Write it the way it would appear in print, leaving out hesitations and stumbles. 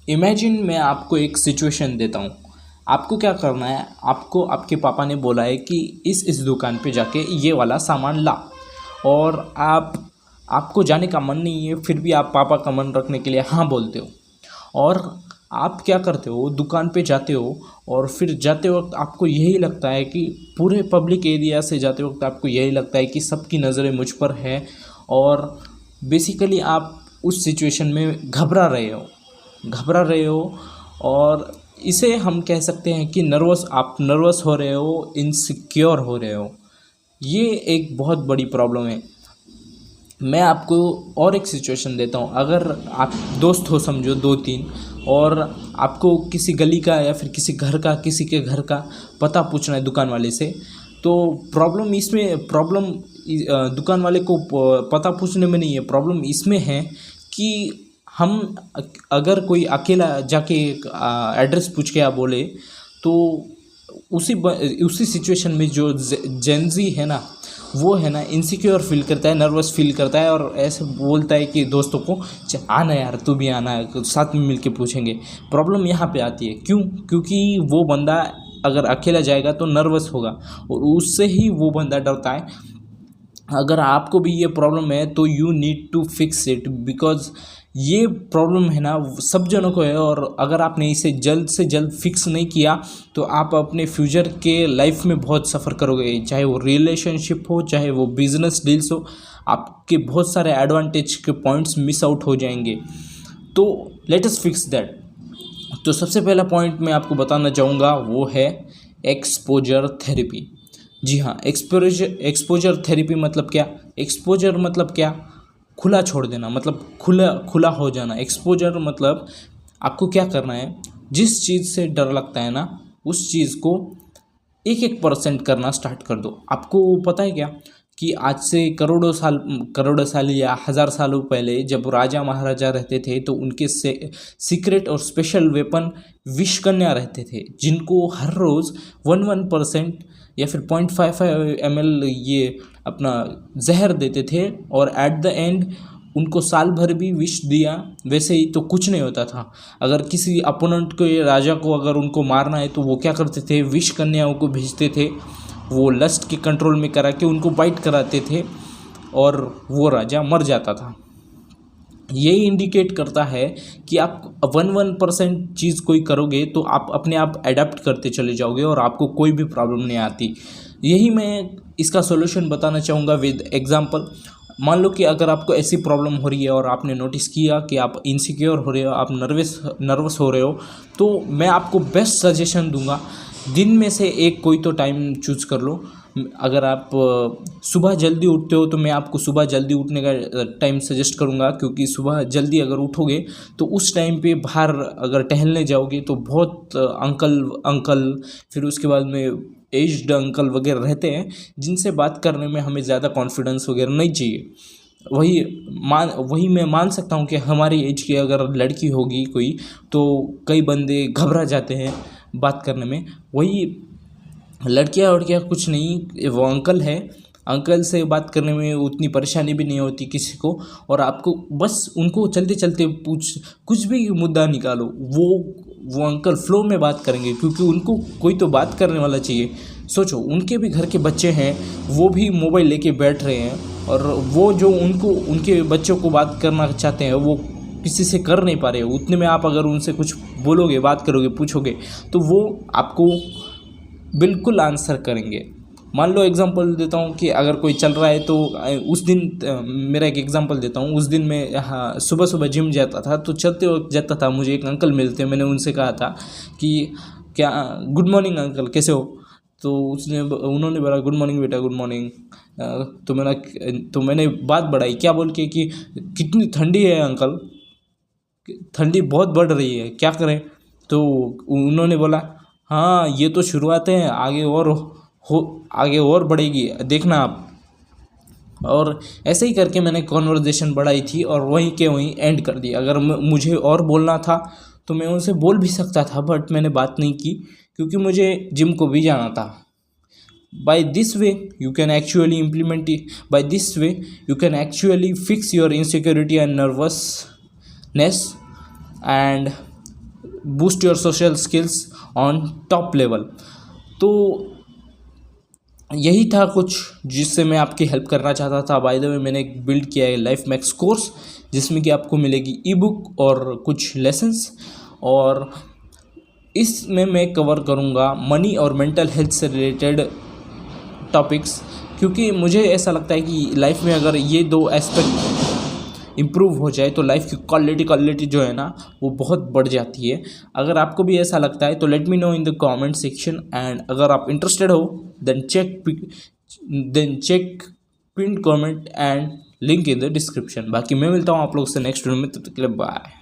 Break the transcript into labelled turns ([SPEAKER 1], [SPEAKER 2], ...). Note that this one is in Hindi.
[SPEAKER 1] इमेजिन मैं आपको एक सिचुएशन देता हूँ। आपको क्या करना है, आपको आपके पापा ने बोला है कि इस दुकान पे जाके ये वाला सामान ला, और आपको जाने का मन नहीं है, फिर भी आप पापा का मन रखने के लिए हाँ बोलते हो। और आप क्या करते हो, दुकान पे जाते हो, और फिर जाते वक्त आपको यही लगता है कि पूरे पब्लिक एरिया से जाते वक्त आपको यही लगता है कि सबकी नज़रें मुझ पर है, और बेसिकली आप उस सिचुएशन में घबरा रहे हो। और इसे हम कह सकते हैं कि आप नर्वस हो रहे हो, इनसिक्योर हो रहे हो। ये एक बहुत बड़ी प्रॉब्लम है। मैं आपको और एक सिचुएशन देता हूँ। अगर आप दोस्त हो, समझो 2-3, और आपको किसी गली का या फिर किसी के घर का पता पूछना है दुकान वाले से, तो प्रॉब्लम दुकान वाले को पता पूछने में नहीं है, प्रॉब्लम इसमें है कि हम अगर कोई अकेला जाके एड्रेस पूछ के आप बोले, तो उसी सिचुएशन में जो जेंजी है ना, वो है ना इनसिक्योर फील करता है, नर्वस फील करता है, और ऐसे बोलता है कि दोस्तों को आना यार, तू भी आना, साथ में मिलके पूछेंगे। प्रॉब्लम यहाँ पे आती है, क्यों? क्योंकि वो बंदा अगर अकेला जाएगा तो नर्वस होगा, और उससे ही वो बंदा डरता है। अगर आपको भी ये प्रॉब्लम है तो you need to fix it, because ये प्रॉब्लम है ना सब जनों को है, और अगर आपने इसे जल्द से जल्द फिक्स नहीं किया तो आप अपने फ्यूचर के लाइफ में बहुत सफ़र करोगे, चाहे वो रिलेशनशिप हो, चाहे वो बिजनेस डील्स हो। आपके बहुत सारे एडवांटेज के पॉइंट्स मिस आउट हो जाएंगे। तो लेट अस फिक्स दैट। तो सबसे पहला पॉइंट मैं आपको बताना चाहूँगा वो है एक्सपोजर थेरेपी। जी हाँ, एक्सपोजर थेरेपी मतलब क्या? एक्सपोजर मतलब क्या? खुला छोड़ देना, मतलब खुला खुला हो जाना। एक्सपोजर मतलब आपको क्या करना है, जिस चीज़ से डर लगता है ना, उस चीज़ को 1-1% करना स्टार्ट कर दो। आपको पता है क्या कि आज से करोड़ों साल या 1000 सालों पहले जब राजा महाराजा रहते थे, तो उनके से सीक्रेट और स्पेशल वेपन विषकन्या रहते थे, जिनको हर रोज़ 1% या फिर 0.55 ml ये अपना जहर देते थे, और एट द एंड उनको साल भर भी विष दिया वैसे ही तो कुछ नहीं होता था। अगर किसी अपोनेंट को या राजा को अगर उनको मारना है तो वो क्या करते थे, विष कन्याओं को भेजते थे, वो लस्ट के कंट्रोल में करा के उनको बाइट कराते थे, और वो राजा मर जाता था। यही इंडिकेट करता है कि आप 1% चीज़ कोई करोगे तो आप अपने आप अडेप्ट करते चले जाओगे, और आपको कोई भी प्रॉब्लम नहीं आती। यही मैं इसका सॉल्यूशन बताना चाहूँगा विद एग्जांपल। मान लो कि अगर आपको ऐसी प्रॉब्लम हो रही है और आपने नोटिस किया कि आप इनसिक्योर हो रहे हो, आप नर्वस हो रहे हो, तो मैं आपको बेस्ट सजेशन दूंगा, दिन में से एक कोई तो टाइम चूज़ कर लो। अगर आप सुबह जल्दी उठते हो तो मैं आपको सुबह जल्दी उठने का टाइम सजेस्ट करूंगा, क्योंकि सुबह जल्दी अगर उठोगे तो उस टाइम पे बाहर अगर टहलने जाओगे तो बहुत अंकल फिर उसके बाद में एज्ड अंकल वगैरह रहते हैं, जिनसे बात करने में हमें ज़्यादा कॉन्फिडेंस वगैरह नहीं चाहिए। वही मैं मान सकता हूँ कि हमारी एज की अगर लड़की होगी कोई, तो कई बंदे घबरा जाते हैं बात करने में। वही लड़कियाँ कुछ नहीं, वो अंकल है, अंकल से बात करने में उतनी परेशानी भी नहीं होती किसी को, और आपको बस उनको चलते चलते कुछ भी मुद्दा निकालो, वो अंकल फ्लो में बात करेंगे, क्योंकि उनको कोई तो बात करने वाला चाहिए। सोचो, उनके भी घर के बच्चे हैं, वो भी मोबाइल लेके बैठ रहे हैं, और वो जो उनके बच्चों को बात करना चाहते हैं वो किसी से कर नहीं पा रहे। उतने में आप अगर उनसे कुछ बोलोगे, बात करोगे, पूछोगे, तो वो आपको बिल्कुल आंसर करेंगे। मान लो एग्जांपल देता हूँ कि अगर कोई चल रहा है तो उस दिन मेरा एक एग्जांपल देता हूँ। उस दिन मैं हाँ सुबह सुबह जिम जाता था, तो चलते वक्त जाता था, मुझे एक अंकल मिलते, मैंने उनसे कहा था कि क्या गुड मॉर्निंग अंकल, कैसे हो? तो उन्होंने बोला गुड मॉर्निंग बेटा, गुड मॉर्निंग। तो मैंने बात बढ़ाई, क्या बोल के कि कितनी ठंडी है अंकल, ठंडी बहुत बढ़ रही है, क्या करें? तो उन्होंने बोला हाँ ये तो शुरुआत है, आगे और बढ़ेगी, देखना आप। और ऐसे ही करके मैंने कॉन्वर्जेशन बढ़ाई थी, और वहीं के वहीं एंड कर दिया। अगर मुझे और बोलना था तो मैं उनसे बोल भी सकता था, बट मैंने बात नहीं की, क्योंकि मुझे जिम को भी जाना था। by this way you can actually implement it by this way you can actually fix your insecurity and nervousness, and boost your social skills on top level. तो यही था कुछ जिससे मैं आपकी हेल्प करना चाहता था। बाय द वे, मैंने एक बिल्ड किया है लाइफ मैक्स कोर्स, जिसमें कि आपको मिलेगी ई बुक और कुछ लेसन्स, और इसमें मैं कवर करूँगा मनी और मेंटल हेल्थ से रिलेटेड टॉपिक्स, क्योंकि मुझे ऐसा लगता है कि लाइफ में अगर ये दो एस्पेक्ट इम्प्रूव हो जाए तो लाइफ की क्वालिटी जो है ना वो बहुत बढ़ जाती है। अगर आपको भी ऐसा लगता है तो let me know in the comment section, and अगर आप इंटरेस्टेड हो then check pin comment and link in the description. बाकी मैं मिलता हूँ आप लोग से नेक्स्ट वीडियो में, तब तक के लिए बाय।